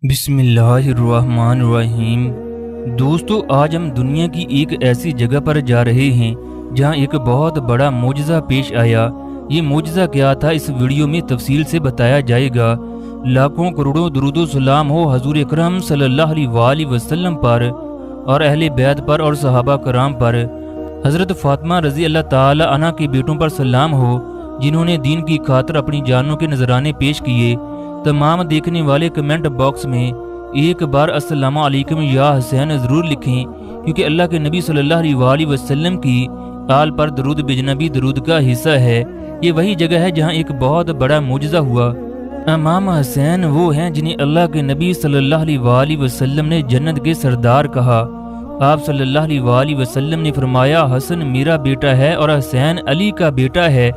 بسم اللہ الرحمن الرحیم۔ دوستو، آج ہم دنیا کی ایک ایسی جگہ پر جا رہے ہیں جہاں ایک بہت بڑا معجزہ پیش آیا۔ یہ معجزہ کیا تھا، اس ویڈیو میں تفصیل سے بتایا جائے گا۔ لاکھوں کروڑوں درود و سلام ہو حضور اکرم صلی اللہ علیہ وآلہ وسلم پر اور اہل بیت پر اور صحابہ کرام پر۔ حضرت فاطمہ رضی اللہ تعالی عنہ کے بیٹوں پر سلام ہو جنہوں نے دین کی خاطر اپنی جانوں کے نذرانے پیش کیے۔ تمام دیکھنے والے کمنٹ باکس میں ایک بار السلام علیکم یا حسین ضرور لکھیں، کیونکہ اللہ کے نبی صلی اللہ علیہ وآلہ وسلم کی آل پر درود بھیجنا بھی درود کا حصہ ہے۔ یہ وہی جگہ ہے جہاں ایک بہت بڑا معجزہ ہوا۔ امام حسین وہ ہیں جنہیں اللہ کے نبی صلی اللہ علیہ وآلہ وسلم نے جنت کے سردار کہا۔ آپ صلی اللہ علیہ وآلہ وسلم نے فرمایا، حسن میرا بیٹا ہے اور حسین علی کا بیٹا ہے۔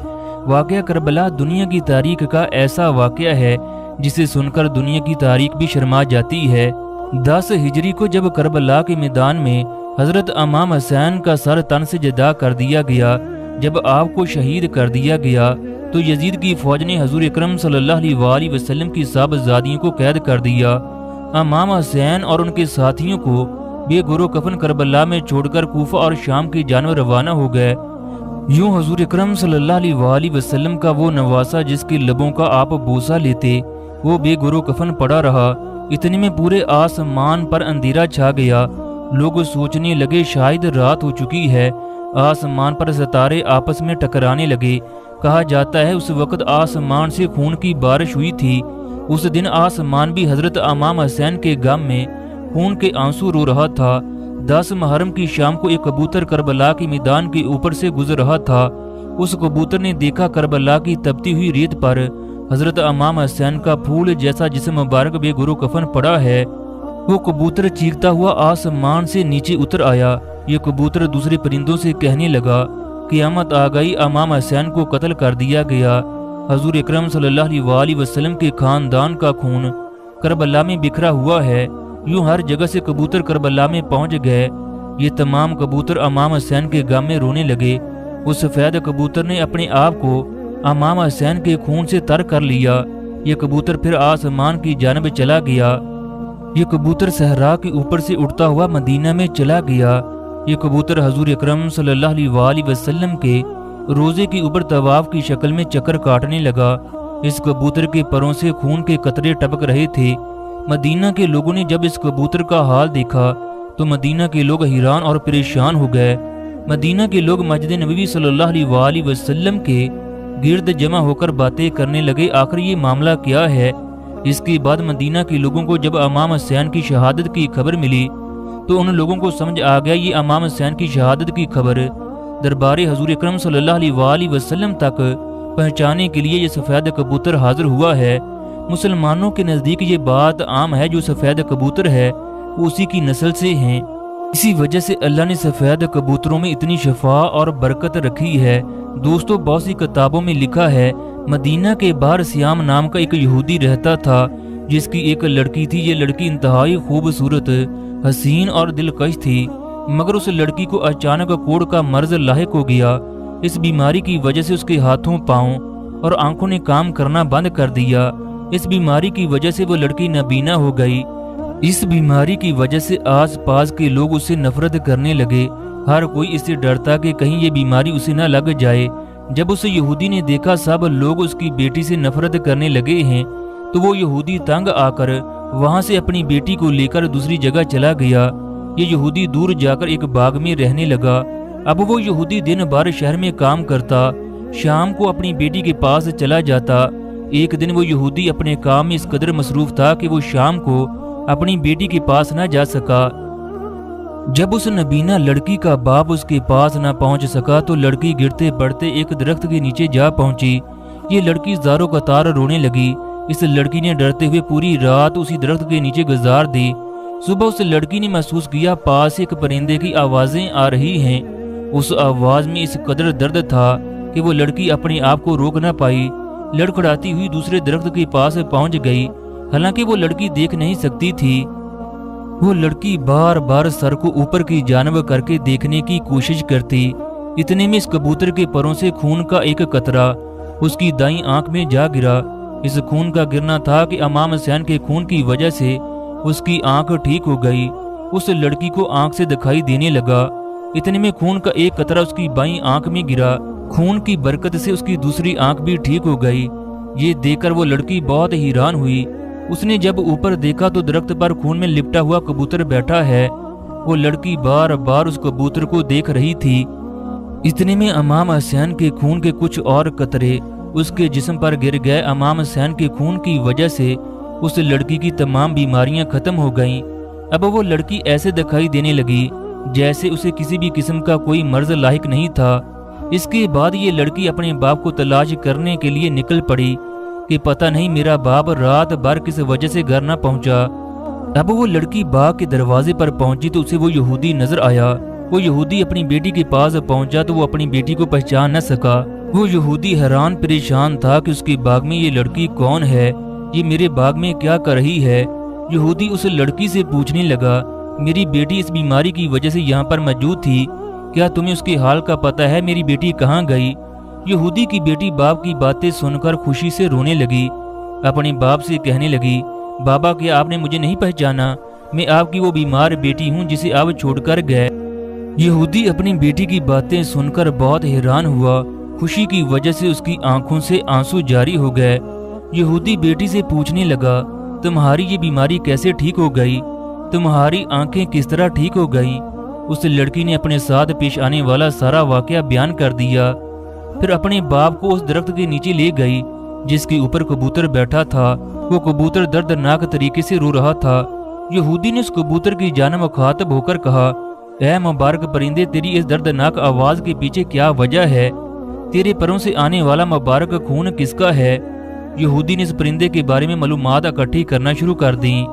واقعہ کربلا دنیا کی تاریخ کا ایسا واقعہ ہے جسے سن کر دنیا کی تاریخ بھی شرما جاتی ہے۔ 10 ہجری کو جب کربلا کے میدان میں حضرت امام حسین کا سر تن سے جدا کر دیا گیا، جب آپ کو شہید کر دیا گیا، تو یزید کی فوج نے حضور اکرم صلی اللہ علیہ وآلہ وسلم کی صاحبزادیوں کو قید کر دیا۔ امام حسین اور ان کے ساتھیوں کو بے گرو کفن کربلا میں چھوڑ کر کوفہ اور شام کی جانب روانہ ہو گئے۔ یوں حضور اکرم صلی اللہ علیہ وآلہ وسلم کا وہ نواسا جس کے لبوں کا آپ بوسہ لیتے، وہ بے گرو کفن پڑا رہا۔ اتنے میں پورے آسمان پر اندھیرا چھا گیا۔ لوگ سوچنے لگے شاید رات ہو چکی ہے۔ آسمان پر ستارے آپس میں ٹکرانے لگے۔ کہا جاتا ہے اس وقت آسمان سے خون کی بارش ہوئی تھی۔ اس دن آسمان بھی حضرت امام حسین کے غم میں خون کے آنسو رو رہا تھا۔ 10 محرم کی شام کو ایک کبوتر کربلا کے میدان کے اوپر سے گزر رہا تھا۔ اس کبوتر نے دیکھا کربلا کی تپتی ہوئی ریت پر حضرت امام حسین کا پھول جیسا جسم مبارک بے گرو کفن پڑا ہے۔ وہ کبوتر چیختا ہوا آسمان سے نیچے اتر آیا۔ یہ کبوتر دوسرے پرندوں سے کہنے لگا، قیامت آ گئی، امام حسین کو قتل کر دیا گیا۔ حضور اکرم صلی اللہ علیہ وآلہ وسلم کے خاندان کا خون کربلا میں بکھرا ہوا ہے۔ یوں ہر جگہ سے کبوتر کربلا میں پہنچ گئے۔ یہ تمام کبوتر امام حسین کے غم میں رونے لگے۔ اس سفید کبوتر نے اپنے آپ کو امام حسین کے خون سے تر کر لیا۔ یہ کبوتر پھر آسمان کی جانب چلا گیا۔ یہ کبوتر صحرا کے اوپر سے اڑتا ہوا مدینہ میں چلا گیا۔ یہ کبوتر حضور اکرم صلی اللہ علیہ وآلہ وسلم کے روزے کے اوپر طواف کی شکل میں چکر کاٹنے لگا۔ اس کبوتر کے پروں سے خون کے قطرے ٹپک رہے تھے۔ مدینہ کے لوگوں نے جب اس کبوتر کا حال دیکھا تو مدینہ کے لوگ حیران اور پریشان ہو گئے۔ مدینہ کے لوگ مسجد نبوی صلی اللہ علیہ وآلہ وسلم کے گرد جمع ہو کر باتیں کرنے لگے، آخر یہ معاملہ کیا ہے؟ اس کے بعد مدینہ کے لوگوں کو جب امام حسین کی شہادت کی خبر ملی تو ان لوگوں کو سمجھ آ گیا یہ امام حسین کی شہادت کی خبر دربار حضور اکرم صلی اللہ علیہ وآلہ وسلم تک پہنچانے کے لیے یہ سفید کبوتر حاضر ہوا ہے۔ مسلمانوں کے نزدیک یہ بات عام ہے، جو سفید کبوتر ہے وہ اسی کی نسل سے ہیں۔ اسی وجہ سے اللہ نے سفید کبوتروں میں اتنی شفا اور برکت رکھی ہے۔ دوستو، بہت سی کتابوں میں لکھا ہے مدینہ کے باہر سیام نام کا ایک یہودی رہتا تھا جس کی ایک لڑکی تھی۔ یہ لڑکی انتہائی خوبصورت، حسین اور دلکش تھی، مگر اس لڑکی کو اچانک کوڑ کا مرض لاحق ہو گیا۔ اس بیماری کی وجہ سے اس کے ہاتھوں، پاؤں اور آنکھوں نے کام کرنا بند کر دیا۔ اس بیماری کی وجہ سے وہ لڑکی نابینا ہو گئی۔ اس بیماری کی وجہ سے آس پاس کے لوگ اس سے نفرت کرنے لگے۔ ہر کوئی اس سے ڈرتا کہ کہیں یہ بیماری اسے نہ لگ جائے۔ جب اس یہودی نے دیکھا سب لوگ اس کی بیٹی سے نفرت کرنے لگے ہیں تو وہ یہودی تنگ آ کر وہاں سے اپنی بیٹی کو لے کر دوسری جگہ چلا گیا۔ یہ یہودی دور جا کر ایک باغ میں رہنے لگا۔ اب وہ یہودی دن بھر شہر میں کام کرتا، شام کو اپنی بیٹی کے پاس چلا جاتا۔ ایک دن وہ یہودی اپنے کام میں اس قدر مصروف تھا کہ وہ شام کو اپنی بیٹی کے پاس نہ جا سکا۔ جب اس نبینا لڑکی کا باپ اس کے پاس نہ پہنچ سکا تو لڑکی گرتے پڑتے ایک درخت کے نیچے جا پہنچی۔ یہ لڑکی زاروں قطار رونے لگی۔ اس لڑکی نے ڈرتے ہوئے پوری رات اسی درخت کے نیچے گزار دی۔ صبح اس لڑکی نے محسوس کیا پاس ایک پرندے کی آوازیں آ رہی ہیں۔ اس آواز میں اس قدر درد تھا کہ وہ لڑکی اپنے آپ کو روک نہ پائی، لڑکھڑاتی ہوئی دوسرے درخت کے پاس پہنچ گئی۔ حالانکہ وہ لڑکی دیکھ نہیں سکتی تھی۔ وہ لڑکی بار بار سر کو اوپر کی جانب کر کے دیکھنے کی کوشش کرتی۔ اتنے میں اس کبوتر کے پروں سے خون کا ایک قطرہ اس کی دائیں آنکھ میں جا گرا۔ اس خون کا گرنا تھا کہ امام حسین کے خون کی وجہ سے اس کی آنکھ ٹھیک ہو گئی۔ اس لڑکی کو آنکھ سے دکھائی دینے لگا۔ اتنے میں خون کا ایک قطرہ اس کی بائیں آنکھ میں گرا۔ خون کی برکت سے اس کی دوسری آنکھ بھی ٹھیک ہو گئی۔ یہ دیکھ کر وہ لڑکی بہت حیران ہوئی۔ اس نے جب اوپر دیکھا تو درخت پر خون میں لپٹا ہوا کبوتر بیٹھا ہے۔ وہ لڑکی بار بار اس کبوتر کو دیکھ رہی تھی۔ اتنے میں امام حسین کے خون کے کچھ اور قطرے اس کے جسم پر گر گئے۔ امام حسین کے خون کی وجہ سے اس لڑکی کی تمام بیماریاں ختم ہو گئیں۔ اب وہ لڑکی ایسے دکھائی دینے لگی جیسے اسے کسی بھی قسم کا کوئی مرض لاحق نہیں تھا۔ اس کے بعد یہ لڑکی اپنے باپ کو تلاش کرنے کے لیے نکل پڑی کہ پتہ نہیں میرا باپ رات بھر کس وجہ سے گھر نہ پہنچا۔ اب وہ لڑکی باغ کے دروازے پر پہنچی تو اسے وہ یہودی نظر آیا۔ وہ یہودی اپنی بیٹی کے پاس پہنچا تو وہ اپنی بیٹی کو پہچان نہ سکا۔ وہ یہودی حیران پریشان تھا کہ اس کے باغ میں یہ لڑکی کون ہے، یہ میرے باغ میں کیا کر رہی ہے۔ یہودی اس لڑکی سے پوچھنے لگا، میری بیٹی اس بیماری کی وجہ سے یہاں پر موجود تھی، کیا تمہیں اس کے حال کا پتہ ہے؟ میری بیٹی کہاں گئی؟ یہودی کی بیٹی باپ کی باتیں سن کر خوشی سے رونے لگی۔ اپنے باپ سے کہنے لگی، بابا کیا آپ نے مجھے نہیں پہچانا؟ میں آپ کی وہ بیمار بیٹی ہوں جسے آپ چھوڑ کر گئے۔ یہودی اپنی بیٹی کی باتیں سن کر بہت حیران ہوا۔ خوشی کی وجہ سے اس کی آنکھوں سے آنسو جاری ہو گئے۔ یہودی بیٹی سے پوچھنے لگا، تمہاری یہ بیماری کیسے ٹھیک ہو گئی؟ تمہاری آنکھیں کس طرح ٹھیک ہو گئی؟ اس لڑکی نے اپنے ساتھ پیش آنے والا سارا واقعہ بیان کر دیا۔ پھر اپنے باپ کو اس درخت کے نیچے لے گئی جس کے اوپر کبوتر بیٹھا تھا۔ وہ کبوتر دردناک طریقے سے رو رہا تھا۔ یہودی نے اس کبوتر کی جانب مخاطب ہو کر کہا، اے مبارک پرندے، تیری اس دردناک آواز کے پیچھے کیا وجہ ہے؟ تیرے پروں سے آنے والا مبارک خون کس کا ہے؟ یہودی نے اس پرندے کے بارے میں معلومات اکٹھی کرنا شروع کر دیں۔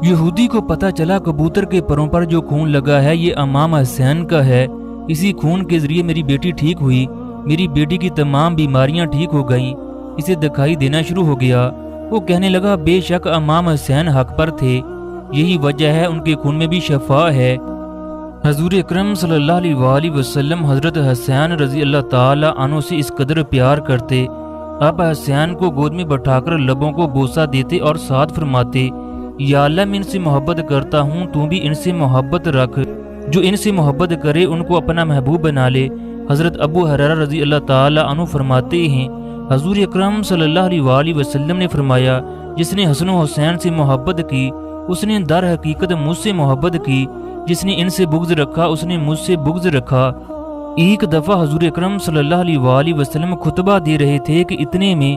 یہودی کو پتہ چلا کبوتر کے پروں پر جو خون لگا ہے یہ امام حسین کا ہے۔ اسی خون کے ذریعے میری بیٹی ٹھیک ہوئی، میری بیٹی کی تمام بیماریاں ٹھیک ہو گئیں، اسے دکھائی دینا شروع ہو گیا۔ وہ کہنے لگا، بے شک امام حسین حق پر تھے، یہی وجہ ہے ان کے خون میں بھی شفا ہے۔ حضور اکرم صلی اللہ علیہ وآلہ وسلم حضرت حسین رضی اللہ تعالی عنہ سے اس قدر پیار کرتے، اب حسین کو گود میں بٹھا کر لبوں کو بوسہ دیتے اور ساتھ فرماتے، یا اللہ میں ان سے محبت کرتا ہوں، تو بھی ان سے محبت رکھ، جو ان سے محبت کرے ان کو اپنا محبوب بنا لے۔ حضرت ابو ہریرہ رضی اللہ تعالی عنہ فرماتے ہیں، حضور اکرم صلی اللہ علیہ وآلہ وسلم نے فرمایا، جس نے حسن و حسین سے محبت کی اس نے در حقیقت مجھ سے محبت کی، جس نے ان سے بغض رکھا اس نے مجھ سے بغض رکھا۔ ایک دفعہ حضور اکرم صلی اللہ علیہ وآلہ وسلم خطبہ دے رہے تھے کہ اتنے میں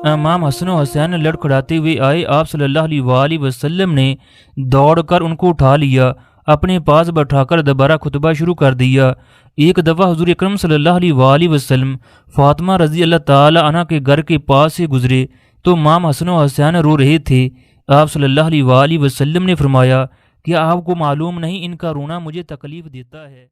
امام حسن و حسین لڑکھڑاتے ہوئے آئے۔ آپ صلی اللہ علیہ وآلہ وسلم نے دوڑ کر ان کو اٹھا لیا، اپنے پاس بٹھا کر دوبارہ خطبہ شروع کر دیا۔ ایک دفعہ حضور اکرم صلی اللہ علیہ وآلہ وسلم فاطمہ رضی اللہ تعالی عنہ کے گھر کے پاس سے گزرے تو امام حسن و حسین رو رہے تھے۔ آپ صلی اللہ علیہ وآلہ وسلم نے فرمایا، کیا آپ کو معلوم نہیں ان کا رونا مجھے تکلیف دیتا ہے؟